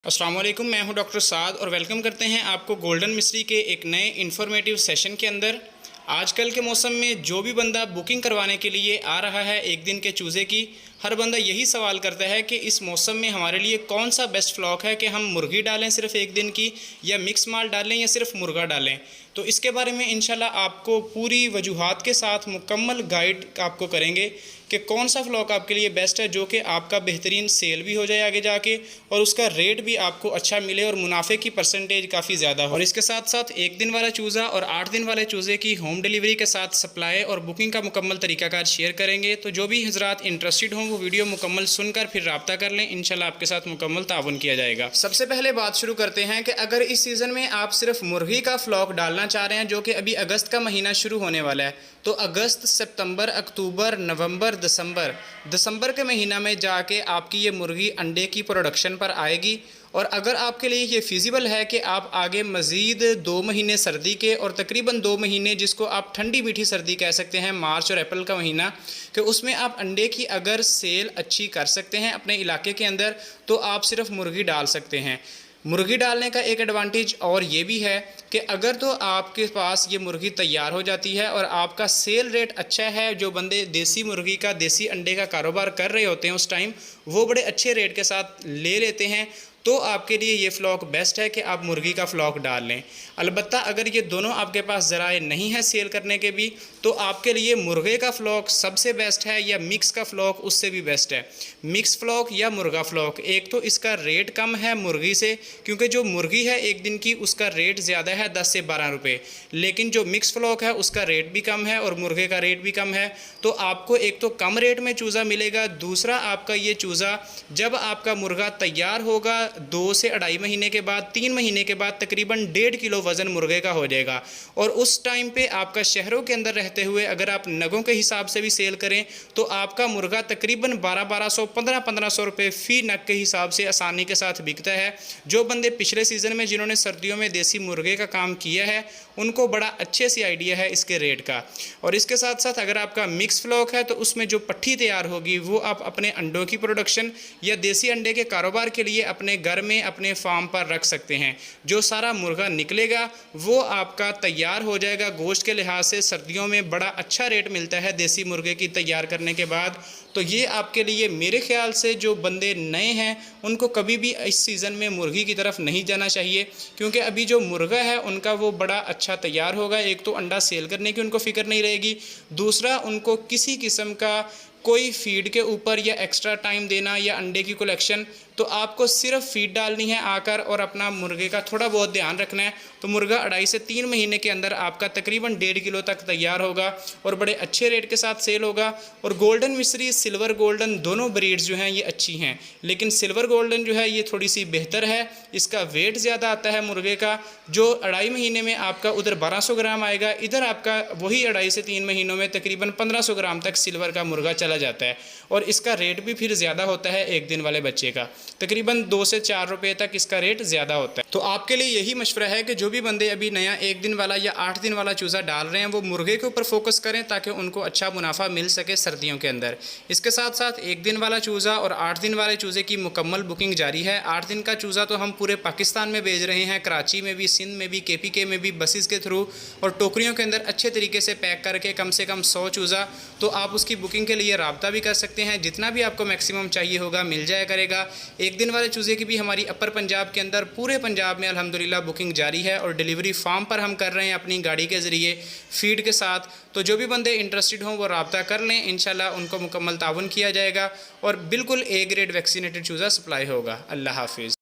अस्सलाम वालेकुम, मैं हूं डॉक्टर साद और वेलकम करते हैं आपको गोल्डन मिस्ट्री के एक नए इन्फॉर्मेटिव सेशन के अंदर। आजकल के मौसम में जो भी बंदा बुकिंग करवाने के लिए आ रहा है एक दिन के चूज़े की, हर बंदा यही सवाल करता है कि इस मौसम में हमारे लिए कौन सा बेस्ट फ्लॉक है कि हम मुर्गी डालें सिर्फ एक दिन की, या मिक्स माल डालें, या सिर्फ मुर्गा डालें। तो इसके बारे में इंशाल्लाह आपको पूरी वजूहात के साथ मुकम्मल गाइड आपको करेंगे कि कौन सा फ्लॉक आपके लिए बेस्ट है, जो कि आपका बेहतरीन सेल भी हो जाए आगे जाके और उसका रेट भी आपको अच्छा मिले और मुनाफे की परसेंटेज काफ़ी ज़्यादा हो। और इसके साथ साथ एक दिन वाला चूज़ा और 8 दिन वाले चूज़े की होम डिलीवरी के साथ सप्लाई और बुकिंग का मुकम्मल तरीकाकार शेयर करेंगे। तो जो भी हजरात इंटरेस्टेड हों वो वीडियो मुकम्मल सुनकर फिर रब्ता कर लें, इंशाल्लाह आपके साथ मुकम्मल ताउन किया जाएगा। सबसे पहले बात शुरू करते हैं कि अगर इस सीज़न में आप सिर्फ मुर्गी का फ्लॉक डालना चाह रहे हैं, जो कि अभी अगस्त का महीना शुरू होने वाला है, तो अगस्त, सितंबर, अक्टूबर, नवंबर, दिसंबर के महीना में जाके आपकी ये मुर्गी अंडे की प्रोडक्शन पर आएगी। और अगर आपके लिए ये फिजिबल है कि आप आगे मज़ीद 2 महीने सर्दी के और तकरीबन 2 महीने जिसको आप ठंडी मीठी सर्दी कह सकते हैं, मार्च और अप्रैल का महीना, कि उसमें आप अंडे की अगर सेल अच्छी कर सकते हैं अपने इलाके के अंदर, तो आप सिर्फ मुर्गी डाल सकते हैं। मुर्गी डालने का एक एडवांटेज और ये भी है कि अगर तो आपके पास ये मुर्गी तैयार हो जाती है और आपका सेल रेट अच्छा है, जो बंदे देसी मुर्गी का, देसी अंडे का कारोबार कर रहे होते हैं उस टाइम, वो बड़े अच्छे रेट के साथ ले लेते हैं, तो आपके लिए ये फ़्लॉक बेस्ट है कि आप मुर्गी का फ़्लॉक डाल लें। अलबत्ता अगर ये दोनों आपके पास ज़राए नहीं है सेल करने के भी, तो आपके लिए मुर्गे का फ़्लॉक सबसे बेस्ट है, या मिक्स का फ़्लॉक उससे भी बेस्ट है। मिक्स फ़्लॉक या मुर्गा फ़्लॉक, एक तो इसका रेट कम है मुर्गी से, क्योंकि जो मुर्गी है एक दिन की उसका रेट ज़्यादा है 10 से 12 रुपये, लेकिन जो मिक्स फ़्लॉक है उसका रेट भी कम है और मुर्गे का रेट भी कम है। तो आपको एक तो कम रेट में चूज़ा मिलेगा, दूसरा आपका ये चूज़ा जब आपका मुर्गा तैयार होगा 2 से 2.5 महीने के बाद, 3 महीने के बाद तकरीबन 1.5 किलो वज़न मुर्गे का हो जाएगा। और उस टाइम पे आपका शहरों के अंदर रहते हुए अगर आप नगों के हिसाब से भी सेल करें, तो आपका मुर्गा तकरीबन 1200, 1500 रुपये फ़ी नग के हिसाब से आसानी के साथ बिकता है। जो बंदे पिछले सीज़न में जिन्होंने सर्दियों में देसी मुर्गे का काम किया है, उनको बड़ा अच्छे से आइडिया है इसके रेट का। और इसके साथ साथ अगर आपका मिक्स फ्लॉक है, तो उसमें जो पट्ठी तैयार होगी वो आप अपने अंडों की प्रोडक्शन या देसी अंडे के कारोबार के लिए अपने घर में, अपने फार्म पर रख सकते हैं। जो सारा मुर्गा निकलेगा वो आपका तैयार हो जाएगा। गोश्त के लिहाज से सर्दियों में बड़ा अच्छा रेट मिलता है देसी मुर्गे की तैयार करने के बाद। तो ये आपके लिए, मेरे ख्याल से जो बंदे नए हैं उनको कभी भी इस सीज़न में मुर्गी की तरफ नहीं जाना चाहिए, क्योंकि अभी जो मुर्गा है उनका वो बड़ा अच्छा तैयार होगा। एक तो अंडा सेल करने की उनको फ़िक्र नहीं रहेगी, दूसरा उनको किसी किस्म का कोई फीड के ऊपर या एक्स्ट्रा टाइम देना या अंडे की कलेक्शन, तो आपको सिर्फ फीड डालनी है आकर और अपना मुर्गे का थोड़ा बहुत ध्यान रखना है। तो मुर्गा 2.5 से 3 महीने के अंदर आपका तकरीबन 1.5 किलो तक तैयार होगा और बड़े अच्छे रेट के साथ सेल होगा। और गोल्डन मिस्री, सिल्वर गोल्डन, दोनों ब्रीड्स जो हैं ये अच्छी हैं, लेकिन सिल्वर गोल्डन जो है ये थोड़ी सी बेहतर है। इसका वेट ज़्यादा आता है मुर्गे का, जो 2.5 महीने में आपका उधर 1200 ग्राम आएगा, इधर आपका वही 2.5 से 3 महीनों में तकरीबन 1500 ग्राम तक सिल्वर का मुर्गा चला जाता है। और इसका रेट भी फिर ज़्यादा होता है एक दिन वाले बच्चे का, तकरीबन 2 से 4 रुपये तक इसका रेट ज़्यादा होता है। तो आपके लिए यही मशवरा है कि जो भी बंदे अभी नया 1 दिन वाला या 8 दिन वाला चूज़ा डाल रहे हैं, वो मुर्गे के ऊपर फोकस करें ताकि उनको अच्छा मुनाफा मिल सके सर्दियों के अंदर। इसके साथ साथ 1 दिन वाला चूज़ा और 8 दिन वाले चूज़े की मुकम्मल बुकिंग जारी है। 8 दिन का चूज़ा तो हम पूरे पाकिस्तान में भेज रहे हैं, कराची में भी, सिंध में भी, KPK में भी, बसेस के थ्रू और टोकरियों के अंदर अच्छे तरीके से पैक करके कम से कम 100 चूज़ा। तो आप उसकी बुकिंग के लिए रब्ता भी कर सकते हैं, जितना भी आपको मैक्सिमम चाहिए होगा मिल जाया करेगा। 1 दिन वाले चूज़े की भी हमारी अपर पंजाब के अंदर, पूरे पंजाब में अल्हम्दुलिल्लाह बुकिंग जारी है और डिलीवरी फार्म पर हम कर रहे हैं अपनी गाड़ी के ज़रिए फीड के साथ। तो जो भी बंदे इंटरेस्टेड हों वो रब्ता कर लें, इंशाल्लाह उनको मुकम्मल ताउन किया जाएगा और बिल्कुल A ग्रेड वैक्सीनेटेड चूज़ा सप्लाई होगा। अल्लाह हाफिज़।